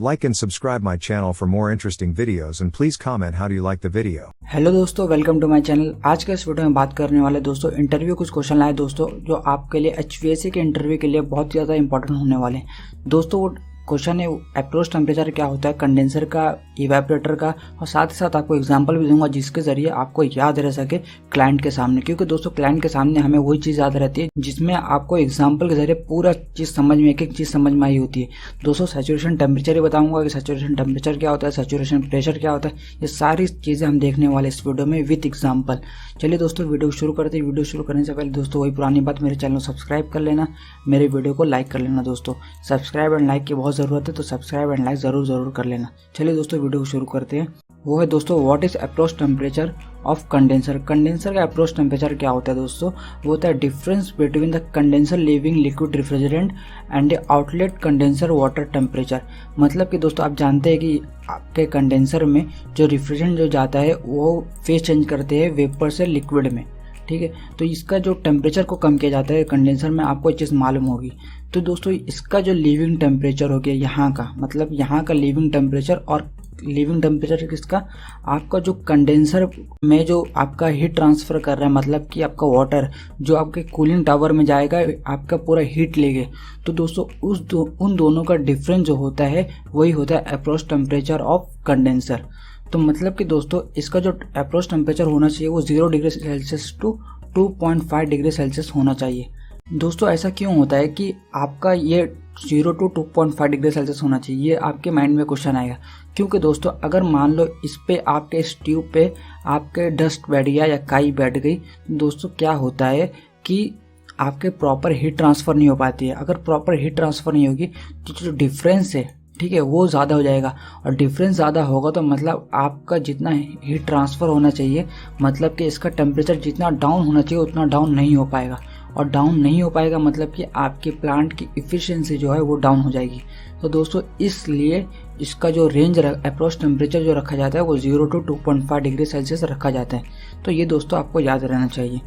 Like and subscribe my channel for more interesting videos and please comment how do you like the video. Hello दोस्तों, welcome to my channel. आज के इस video में बात करने वाले दोस्तों इंटरव्यू कुछ क्वेश्चन लाए दोस्तों जो आपके लिए HVAC के इंटरव्यू के लिए बहुत ज़्यादा इंपॉर्टेंट होने वाले हैं। दोस्तों वो क्वेश्चन है अप्रोच टेम्परेचर क्या होता है, कंडेंसर का, इवेपोरेटर का, और साथ ही साथ आपको एग्जांपल भी दूंगा जिसके जरिए आपको याद रह सके क्लाइंट के सामने, क्योंकि दोस्तों क्लाइंट के सामने हमें वही चीज़ याद रहती है जिसमें आपको एग्जांपल के जरिए पूरा चीज़ समझ में, एक एक चीज़ समझ में आई होती है। दोस्तों सैचुरेशन टेम्परेचर ही बताऊंगा कि सैचुरेशन टेम्परेचर क्या होता है, सैचुरेशन प्रेशर क्या होता है, ये सारी चीज़ें हम देखने वाले इस वीडियो में विथ एग्जाम्पल। चलिए दोस्तों वीडियो शुरू करते हैं। वीडियो शुरू करने से पहले दोस्तों वही पुरानी बात, मेरे चैनल को सब्सक्राइब कर लेना, मेरे वीडियो को लाइक कर लेना। दोस्तों सब्सक्राइब एंड लाइक की बहुत ज़रूरत है, तो सब्सक्राइब एंड लाइक जरूर कर लेना। चलिए दोस्तों वीडियो को शुरू करते हैं। वो है दोस्तों what is approach temperature of condenser. Condenser का अप्रोच टेम्परेचर क्या होता है दोस्तों? वो होता है difference between the condenser living liquid refrigerant and outlet condenser water temperature. मतलब कि दोस्तों आप जानते हैं कि आपके कंडेंसर में जो रेफ्रिजरेंट जो जाता है वो फेस चेंज करते हैं वेपर से लिक्विड में, ठीक है। तो इसका जो टेम्परेचर को कम किया जाता है कंडेंसर में, आपको एक चीज़ मालूम होगी। तो दोस्तों इसका जो लिविंग टेम्परेचर हो गया यहाँ का, मतलब यहाँ का लिविंग टेम्परेचर, और लिविंग टेम्परेचर किसका? आपका जो कंडेंसर में जो आपका हीट ट्रांसफ़र कर रहा है, मतलब कि आपका वाटर जो आपके कूलिंग टावर में जाएगा आपका पूरा हीट लेके। तो दोस्तों उन दोनों का डिफरेंस जो होता है वही होता है अप्रोच टेम्परेचर ऑफ कंडेंसर। तो मतलब कि दोस्तों इसका जो अप्रोच टेम्परेचर होना चाहिए वो 0 degree Celsius to 2.5 degree Celsius होना चाहिए। दोस्तों ऐसा क्यों होता है कि आपका ये 0 टू 2.5 डिग्री सेल्सियस होना चाहिए? ये आपके माइंड में क्वेश्चन आएगा, क्योंकि दोस्तों अगर मान लो इस पे आपके इस ट्यूब पे आपके डस्ट बैठ गया या काई बैठ गई, दोस्तों क्या होता है कि आपके प्रॉपर हीट ट्रांसफ़र नहीं हो पाती है। अगर प्रॉपर हीट ट्रांसफ़र नहीं होगी तो जो डिफरेंस है, ठीक है, वो ज़्यादा हो जाएगा, और डिफरेंस ज़्यादा होगा तो मतलब आपका जितना हीट ट्रांसफ़र होना चाहिए, मतलब कि इसका टेम्परेचर जितना डाउन होना चाहिए उतना डाउन नहीं हो पाएगा, और डाउन नहीं हो पाएगा मतलब कि आपके प्लांट की इफ़िशियंसी जो है वो डाउन हो जाएगी। तो दोस्तों इसलिए इसका जो रेंज अप्रोच टेम्परेचर जो रखा जाता है वो 0 टू 2.5 डिग्री सेल्सियस रखा जाता है। तो ये दोस्तों आपको याद रहना चाहिए।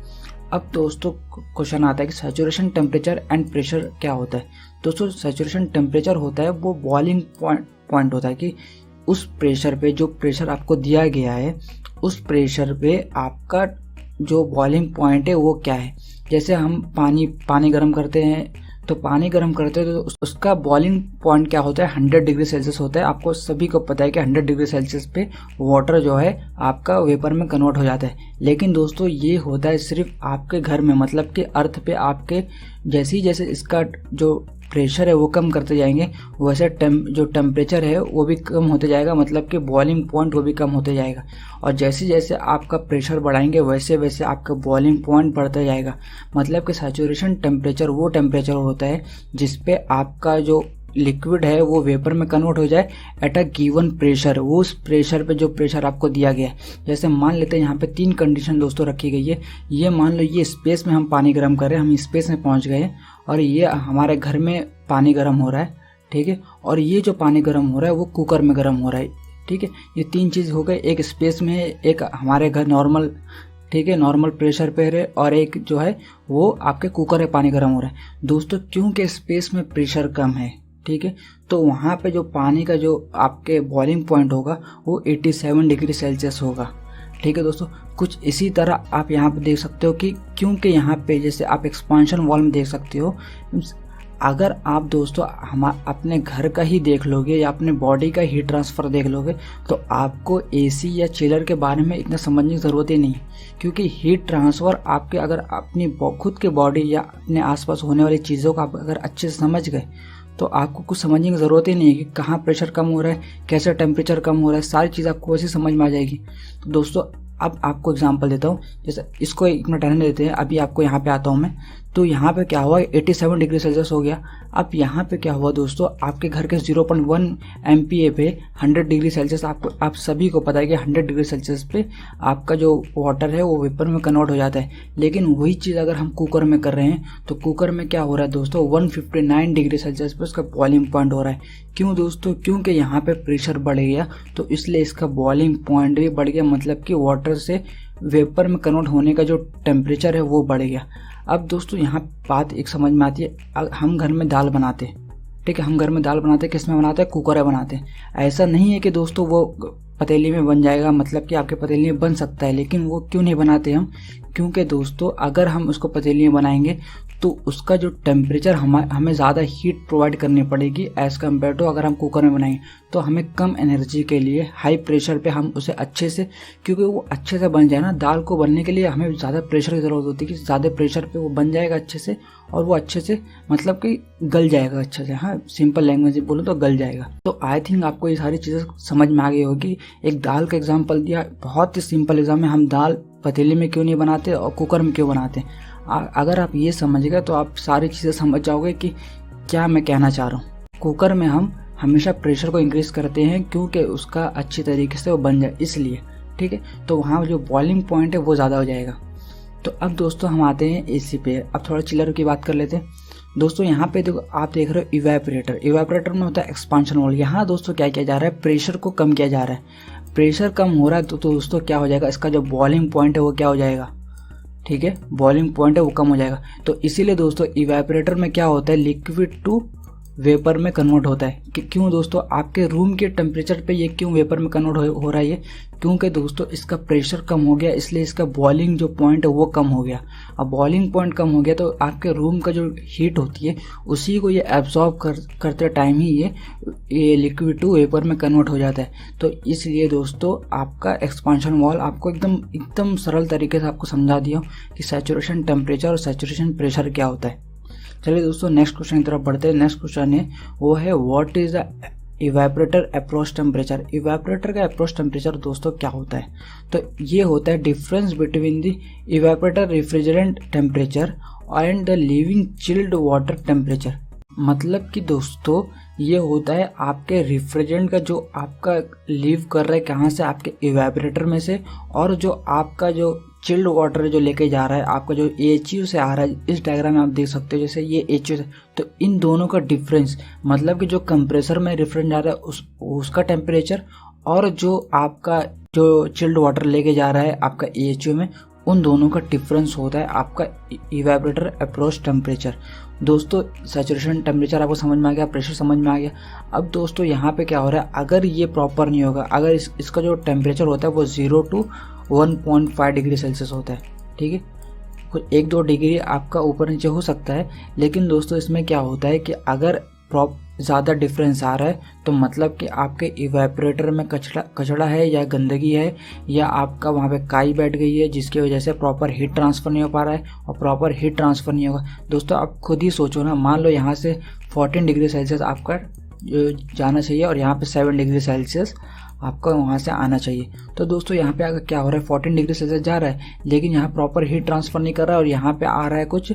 अब दोस्तों क्वेश्चन आता है कि सैचुरेशन टेम्परेचर एंड प्रेशर क्या होता है। दोस्तों सैचुरेशन टेम्परेचर होता है वो बॉइलिंग पॉइंट होता है कि उस प्रेशर पे, जो प्रेशर आपको दिया गया है उस प्रेशर पे आपका जो बॉइलिंग पॉइंट है वो क्या है। जैसे हम पानी गर्म करते हैं, तो पानी गर्म करते हैं तो उसका बॉइलिंग पॉइंट क्या होता है? 100 डिग्री सेल्सियस होता है। आपको सभी को पता है कि 100 डिग्री सेल्सियस पे वाटर जो है आपका वेपर में कन्वर्ट हो जाता है। लेकिन दोस्तों ये होता है सिर्फ आपके घर में, मतलब कि अर्थ पे आपके जैसे इसका जो प्रेशर है वो कम करते जाएंगे वैसे जो टेम्परेचर है वो भी कम होते जाएगा, मतलब कि बॉइलिंग पॉइंट वो भी कम होते जाएगा। और जैसे आपका प्रेशर बढ़ाएंगे वैसे आपका बॉइलिंग पॉइंट बढ़ता जाएगा। मतलब कि सैचुरेशन टेम्परेचर वो टेम्परेचर होता है जिसपे आपका जो लिक्विड है वो वेपर में कन्वर्ट हो जाए एट अ गिवन प्रेशर। वो उस प्रेशर पे जो प्रेशर आपको दिया गया है, जैसे मान लेते हैं यहाँ पे 3 कंडीशन दोस्तों रखी गई है। ये मान लो ये स्पेस में हम पानी गर्म कर रहे हैं, हम स्पेस में पहुँच गए और ये हमारे घर में पानी गर्म हो रहा है, ठीक है, और ये जो पानी गर्म हो रहा है वो कुकर में गर्म हो रहा है, ठीक है। ये 3 चीज़ हो गए, एक स्पेस में है, एक हमारे घर नॉर्मल, ठीक है, नॉर्मल प्रेशर पे है, और एक जो है वो आपके कुकर में पानी गर्म हो रहा है। दोस्तों क्योंकि स्पेस में प्रेशर कम है, ठीक है, तो वहाँ पे जो पानी का जो आपके बॉइलिंग पॉइंट होगा वो 87 डिग्री सेल्सियस होगा, ठीक है दोस्तों। कुछ इसी तरह आप यहाँ पे देख सकते हो कि क्योंकि यहाँ पे जैसे आप एक्सपांशन वॉल में देख सकते हो, अगर आप दोस्तों अपने घर का ही देख लोगे या अपने बॉडी का हीट ट्रांसफ़र देख लोगे तो आपको एसी या चिलर के बारे में इतना समझने की ज़रूरत ही नहीं, क्योंकि हीट ट्रांसफ़र आपके अगर अपनी खुद के बॉडी या अपने आसपास होने वाली चीज़ों को आप अगर अच्छे से समझ गए तो आपको कुछ समझने की ज़रूरत ही नहीं है कि कहाँ प्रेशर कम हो रहा है, कैसे टेम्परेचर कम हो रहा है, सारी चीज़ आपको वैसे समझ में आ जाएगी। तो दोस्तों अब आपको एग्जांपल देता हूँ, जैसे इसको 1 मिनट रहने देते हैं, अभी आपको यहाँ पे आता हूँ मैं। तो यहाँ पे क्या हुआ, 87 डिग्री सेल्सियस हो गया। अब यहाँ पे क्या हुआ दोस्तों, आपके घर के 0.1 MPa पे 100 डिग्री सेल्सियस, आप सभी को पता है कि 100 डिग्री सेल्सियस पे आपका जो वाटर है वो वेपर में कन्वर्ट हो जाता है। लेकिन वही चीज़ अगर हम कुकर में कर रहे हैं तो कुकर में क्या हो रहा है दोस्तों, 159 डिग्री सेल्सियस पे उसका बॉइलिंग पॉइंट हो रहा है। क्यों दोस्तों? क्योंकि यहाँ पे प्रेशर बढ़ गया तो इसलिए इसका बॉइलिंग पॉइंट भी बढ़ गया, मतलब कि वाटर से वेपर में कन्वर्ट होने का जो टेम्परेचर है वो बढ़ गया। अब दोस्तों यहाँ बात एक समझ में आती है, हम घर में दाल बनाते हैं, ठीक है, हम घर में दाल बनाते हैं, किस में बनाते हैं, कुकर में बनाते हैं। ऐसा नहीं है कि दोस्तों वो पतीली में बन जाएगा, मतलब कि आपके पतीली में बन सकता है, लेकिन वो क्यों नहीं बनाते हम, क्योंकि दोस्तों अगर हम उसको पतीली में बनाएंगे तो उसका जो टेम्परेचर हमें ज़्यादा हीट प्रोवाइड करनी पड़ेगी एज़ कम्पेयर टू अगर हम कुकर में बनाएंगे तो हमें कम एनर्जी के लिए हाई प्रेशर पे हम उसे अच्छे से, क्योंकि वो अच्छे से बन जाए ना, दाल को बनने के लिए हमें ज़्यादा प्रेशर की ज़रूरत होती है कि ज़्यादा प्रेशर पे वो बन जाएगा अच्छे से और वो अच्छे से मतलब कि गल जाएगा अच्छे से। हाँ, सिंपल लैंग्वेज में बोलूँ तो गल जाएगा। तो आई थिंक आपको ये सारी चीज़ें समझ में आ गई होगी। एक दाल का एग्जाम्पल दिया, बहुत ही सिंपल एग्जाम है, हम दाल पतीले में क्यों नहीं बनाते और कुकर में क्यों बनाते। अगर आप ये समझ गए तो आप सारी चीज़ें समझ जाओगे कि क्या मैं कहना चाह रहा हूँ। कुकर में हम हमेशा प्रेशर को इंक्रीज करते हैं क्योंकि उसका अच्छी तरीके से वो बन जाए इसलिए, ठीक है, तो वहाँ जो बॉइलिंग पॉइंट है वो ज़्यादा हो जाएगा। तो अब दोस्तों हम आते हैं एसी पे। अब थोड़ा चिलर की बात कर लेते हैं दोस्तों। यहाँ पे देखो, आप देख रहे हो इवेपोरेटर। इवेपोरेटर में होता है एक्सपांशन वाल्व। यहाँ दोस्तों क्या किया जा रहा है, प्रेशर को कम किया जा रहा है। प्रेशर कम हो रहा है तो दोस्तों क्या हो जाएगा, इसका जो बॉइलिंग पॉइंट है वो क्या हो जाएगा, ठीक है, बॉइलिंग पॉइंट है वो कम हो जाएगा। तो इसीलिए दोस्तों इवेपोरेटर में क्या होता है, लिक्विड टू वेपर में कन्वर्ट होता है। क्यों दोस्तों, आपके रूम के टेम्परेचर पे ये क्यों वेपर में कन्वर्ट हो रहा है ये, क्योंकि दोस्तों इसका प्रेशर कम हो गया, इसलिए इसका बॉइलिंग जो पॉइंट है वो कम हो गया। अब बॉइलिंग पॉइंट कम हो गया तो आपके रूम का जो हीट होती है उसी को ये एब्जॉर्ब करते टाइम ही ये लिक्विड टू वेपर में कन्वर्ट हो जाता है। तो इसलिए दोस्तों आपका एक्सपांशन वाल्व आपको एकदम सरल तरीके से आपको समझा दिया कि सैचुरेशन टेम्परेचर और सैचुरेशन प्रेशर क्या होता है। चलिए दोस्तों नेक्स्ट क्वेश्चन की तरफ बढ़ते हैं। नेक्स्ट क्वेश्चन है वो है what is the evaporator approach temperature. Evaporator का अप्रोच टेम्परेचर दोस्तों क्या होता है, तो ये होता है difference between the evaporator refrigerant temperature and the living chilled water temperature. मतलब कि दोस्तों ये होता है आपके रेफ्रिजरेंट का जो आपका लीव कर रहा है कहाँ से, आपके इवेपोरेटर में से, और जो आपका जो चिल्ड वाटर जो लेके जा रहा है आपका जो एचयू से आ रहा है। इस डायग्राम में आप देख सकते हो जैसे ये एचयू से, तो इन दोनों का डिफरेंस मतलब कि जो कंप्रेसर में रेफ्रिजरेंट जा रहा है उसका टेम्परेचर और जो आपका जो चिल्ड वाटर लेके जा रहा है आपका एचयू में, उन दोनों का डिफरेंस होता है आपका इवेपोरेटर अप्रोच टेम्परेचर। दोस्तों सैचुरेशन टेम्परेचर आपको समझ में आ गया, प्रेशर समझ में आ गया। अब दोस्तों यहाँ पे क्या हो रहा है, अगर ये प्रॉपर नहीं होगा, अगर इसका जो टेम्परेचर होता है वो 0 to 1.5 डिग्री सेल्सियस होता है, ठीक है, कुछ 1-2 डिग्री आपका ऊपर नीचे हो सकता है। लेकिन दोस्तों इसमें क्या होता है कि अगर ज़्यादा डिफरेंस आ रहा है तो मतलब कि आपके इवेपोरेटर में कचड़ा है या गंदगी है या आपका वहाँ पे काई बैठ गई है जिसकी वजह से प्रॉपर हीट ट्रांसफ़र नहीं हो पा रहा है, और प्रॉपर हीट ट्रांसफ़र नहीं होगा। दोस्तों आप खुद ही सोचो ना, मान लो यहाँ से 14 डिग्री सेल्सियस आपका जाना चाहिए और यहाँ पे 7 डिग्री सेल्सियस आपका वहाँ से आना चाहिए। तो दोस्तों यहाँ पे अगर क्या हो रहा है, 14 डिग्री सेल्सियस जा रहा है लेकिन यहाँ प्रॉपर हीट ट्रांसफ़र नहीं कर रहा है और यहाँ पे आ रहा है कुछ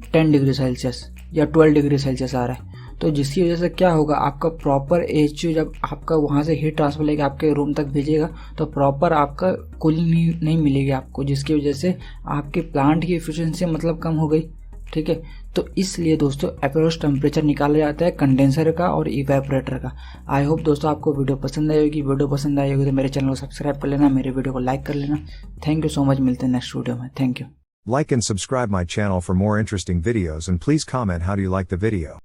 10 डिग्री सेल्सियस या 12 डिग्री सेल्सियस आ रहा है। तो जिसकी वजह से क्या होगा, आपका प्रॉपर एचयू जब आपका वहाँ से हीट ट्रांसफर लेके आपके रूम तक भेजेगा तो प्रॉपर आपका कूलिंग नहीं मिलेगी आपको, जिसकी वजह से आपके प्लांट की एफिशिएंसी मतलब कम हो गई, ठीक है। तो इसलिए दोस्तों अप्रोच टेम्परेचर निकाला जाता है कंडेंसर का और इवेपोरेटर का। आई होप दोस्तों आपको वीडियो पसंद आई होगी। वीडियो पसंद आई होगी तो मेरे चैनल को सब्सक्राइब कर लेना, मेरे वीडियो को लाइक कर लेना। थैंक यू सो मच, मिलते हैं नेक्स्ट वीडियो में। Thank you. Like and subscribe my channel for more interesting videos and please comment how do you like the video.